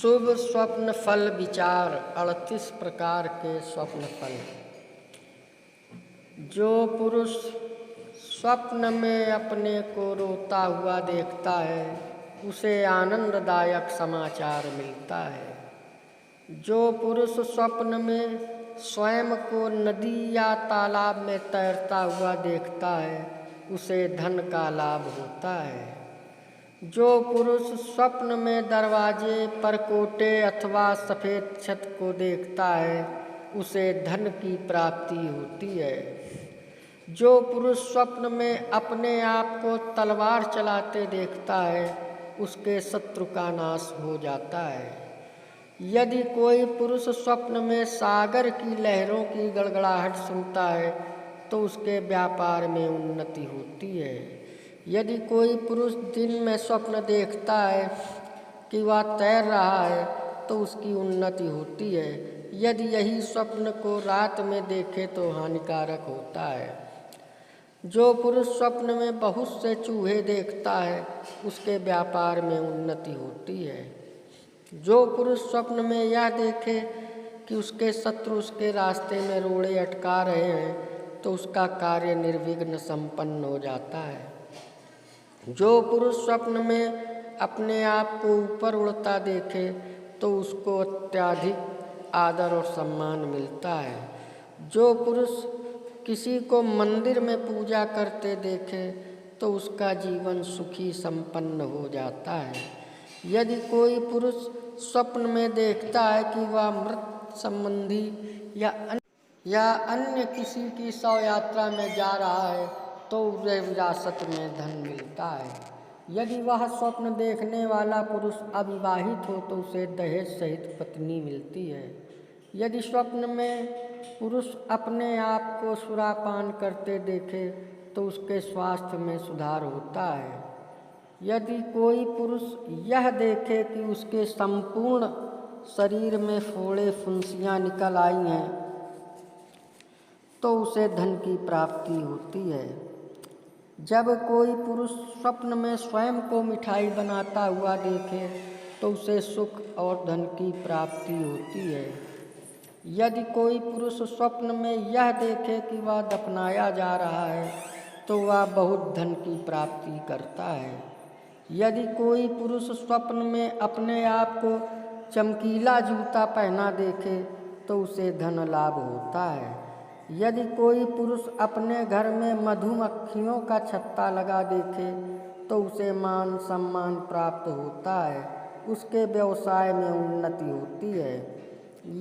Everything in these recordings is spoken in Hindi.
शुभ स्वप्न फल विचार 38 प्रकार के स्वप्न फल। जो पुरुष स्वप्न में अपने को रोता हुआ देखता है उसे आनंददायक समाचार मिलता है। जो पुरुष स्वप्न में स्वयं को नदी या तालाब में तैरता हुआ देखता है उसे धन का लाभ होता है। जो पुरुष स्वप्न में दरवाजे, परकोटे अथवा सफ़ेद छत को देखता है उसे धन की प्राप्ति होती है। जो पुरुष स्वप्न में अपने आप को तलवार चलाते देखता है उसके शत्रु का नाश हो जाता है। यदि कोई पुरुष स्वप्न में सागर की लहरों की गड़गड़ाहट सुनता है तो उसके व्यापार में उन्नति होती है। यदि कोई पुरुष दिन में स्वप्न देखता है कि वह तैर रहा है तो उसकी उन्नति होती है। यदि यही स्वप्न को रात में देखे तो हानिकारक होता है। जो पुरुष स्वप्न में बहुत से चूहे देखता है उसके व्यापार में उन्नति होती है। जो पुरुष स्वप्न में यह देखे कि उसके शत्रु उसके रास्ते में रोड़े अटका रहे हैं तो उसका कार्य निर्विघ्न संपन्न हो जाता है। जो पुरुष स्वप्न में अपने आप को ऊपर उड़ता देखे तो उसको अत्यधिक आदर और सम्मान मिलता है। जो पुरुष किसी को मंदिर में पूजा करते देखे तो उसका जीवन सुखी संपन्न हो जाता है। यदि कोई पुरुष स्वप्न में देखता है कि वह मृत संबंधी या अन्य किसी की शव यात्रा में जा रहा है तो उसे विरासत में धन मिलता है। यदि वह स्वप्न देखने वाला पुरुष अविवाहित हो तो उसे दहेज सहित पत्नी मिलती है। यदि स्वप्न में पुरुष अपने आप को सुरापान करते देखे तो उसके स्वास्थ्य में सुधार होता है। यदि कोई पुरुष यह देखे कि उसके संपूर्ण शरीर में फोड़े फुंसियाँ निकल आई हैं तो उसे धन की प्राप्ति होती है। जब कोई पुरुष स्वप्न में स्वयं को मिठाई बनाता हुआ देखे तो उसे सुख और धन की प्राप्ति होती है। यदि कोई पुरुष स्वप्न में यह देखे कि वह दफनाया जा रहा है तो वह बहुत धन की प्राप्ति करता है। यदि कोई पुरुष स्वप्न में अपने आप को चमकीला जूता पहना देखे तो उसे धन लाभ होता है। यदि कोई पुरुष अपने घर में मधुमक्खियों का छत्ता लगा देखे तो उसे मान सम्मान प्राप्त होता है, उसके व्यवसाय में उन्नति होती है।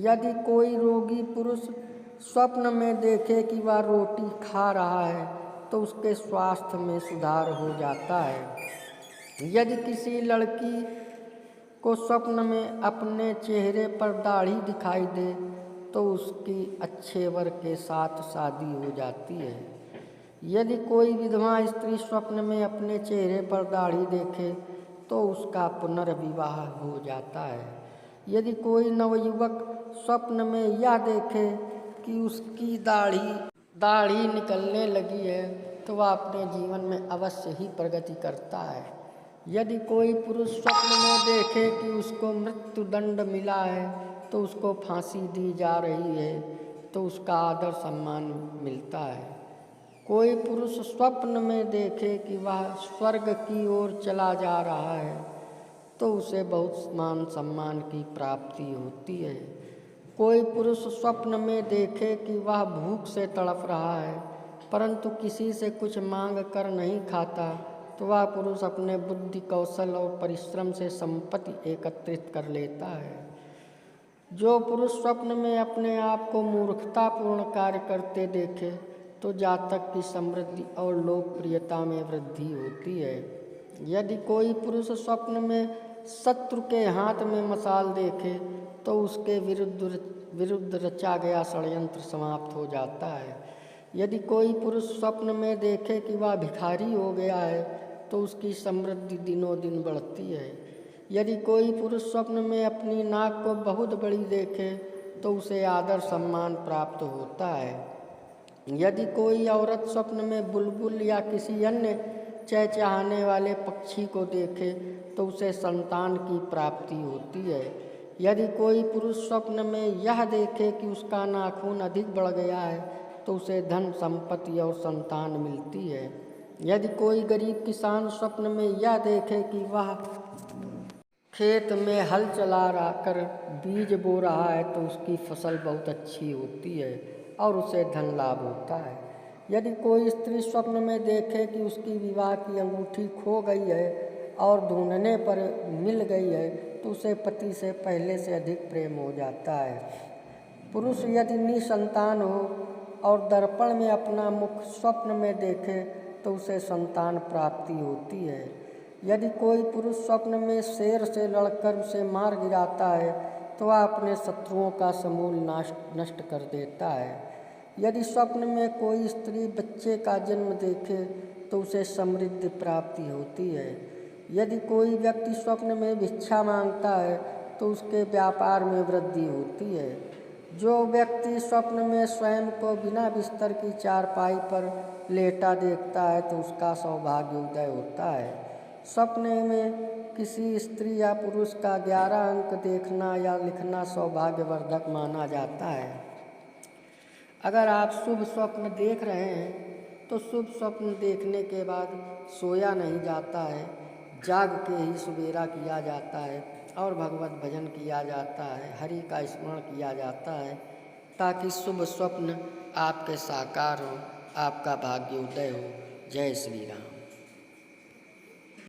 यदि कोई रोगी पुरुष स्वप्न में देखे कि वह रोटी खा रहा है तो उसके स्वास्थ्य में सुधार हो जाता है। यदि किसी लड़की को स्वप्न में अपने चेहरे पर दाढ़ी दिखाई दे तो उसकी अच्छे वर के साथ शादी हो जाती है। यदि कोई विधवा स्त्री स्वप्न में अपने चेहरे पर दाढ़ी देखे तो उसका पुनर्विवाह हो जाता है। यदि कोई नवयुवक स्वप्न में यह देखे कि उसकी दाढ़ी निकलने लगी है तो वह अपने जीवन में अवश्य ही प्रगति करता है। यदि कोई पुरुष स्वप्न में देखे कि उसको मृत्यु दंड मिला है तो उसको फांसी दी जा रही है तो उसका आदर सम्मान मिलता है। कोई पुरुष स्वप्न में देखे कि वह स्वर्ग की ओर चला जा रहा है तो उसे बहुत मान सम्मान की प्राप्ति होती है। कोई पुरुष स्वप्न में देखे कि वह भूख से तड़प रहा है परंतु किसी से कुछ मांग कर नहीं खाता तो वह पुरुष अपने बुद्धि, कौशल और परिश्रम से संपत्ति एकत्रित कर लेता है। जो पुरुष स्वप्न में अपने आप को मूर्खतापूर्ण कार्य करते देखे तो जातक की समृद्धि और लोकप्रियता में वृद्धि होती है। यदि कोई पुरुष स्वप्न में शत्रु के हाथ में मशाल देखे तो उसके विरुद्ध रचा गया षड्यंत्र समाप्त हो जाता है। यदि कोई पुरुष स्वप्न में देखे कि वह भिखारी हो गया है तो उसकी समृद्धि दिनों दिन बढ़ती है। यदि कोई पुरुष स्वप्न में अपनी नाक को बहुत बड़ी देखे तो उसे आदर सम्मान प्राप्त होता है। यदि कोई औरत स्वप्न में बुलबुल या किसी अन्य चहचहाने वाले पक्षी को देखे तो उसे संतान की प्राप्ति होती है। यदि कोई पुरुष स्वप्न में यह देखे कि उसका नाखून अधिक बढ़ गया है तो उसे धन संपत्ति और संतान मिलती है। यदि कोई गरीब किसान स्वप्न में यह देखे कि वह खेत में हल चला कर बीज बो रहा है तो उसकी फसल बहुत अच्छी होती है और उसे धन लाभ होता है। यदि कोई स्त्री स्वप्न में देखे कि उसकी विवाह की अंगूठी खो गई है और ढूंढने पर मिल गई है तो उसे पति से पहले से अधिक प्रेम हो जाता है। पुरुष यदि निसंतान हो और दर्पण में अपना मुख स्वप्न में देखे तो उसे संतान प्राप्ति होती है। यदि कोई पुरुष स्वप्न में शेर से लड़कर उसे मार गिराता है तो वह अपने शत्रुओं का समूल नष्ट कर देता है। यदि स्वप्न में कोई स्त्री बच्चे का जन्म देखे तो उसे समृद्धि प्राप्ति होती है। यदि कोई व्यक्ति स्वप्न में भिक्षा मांगता है तो उसके व्यापार में वृद्धि होती है। जो व्यक्ति स्वप्न में स्वयं को बिना बिस्तर की चारपाई पर लेटा देखता है तो उसका सौभाग्य उदय होता है। स्वप्न में किसी स्त्री या पुरुष का 11 अंक देखना या लिखना सौभाग्यवर्धक माना जाता है। अगर आप शुभ स्वप्न देख रहे हैं तो शुभ स्वप्न देखने के बाद सोया नहीं जाता है, जाग के ही सवेरा किया जाता है और भगवत भजन किया जाता है, हरि का स्मरण किया जाता है ताकि शुभ स्वप्न आपके साकार हो, आपका भाग्य उदय हो। जय श्री राम।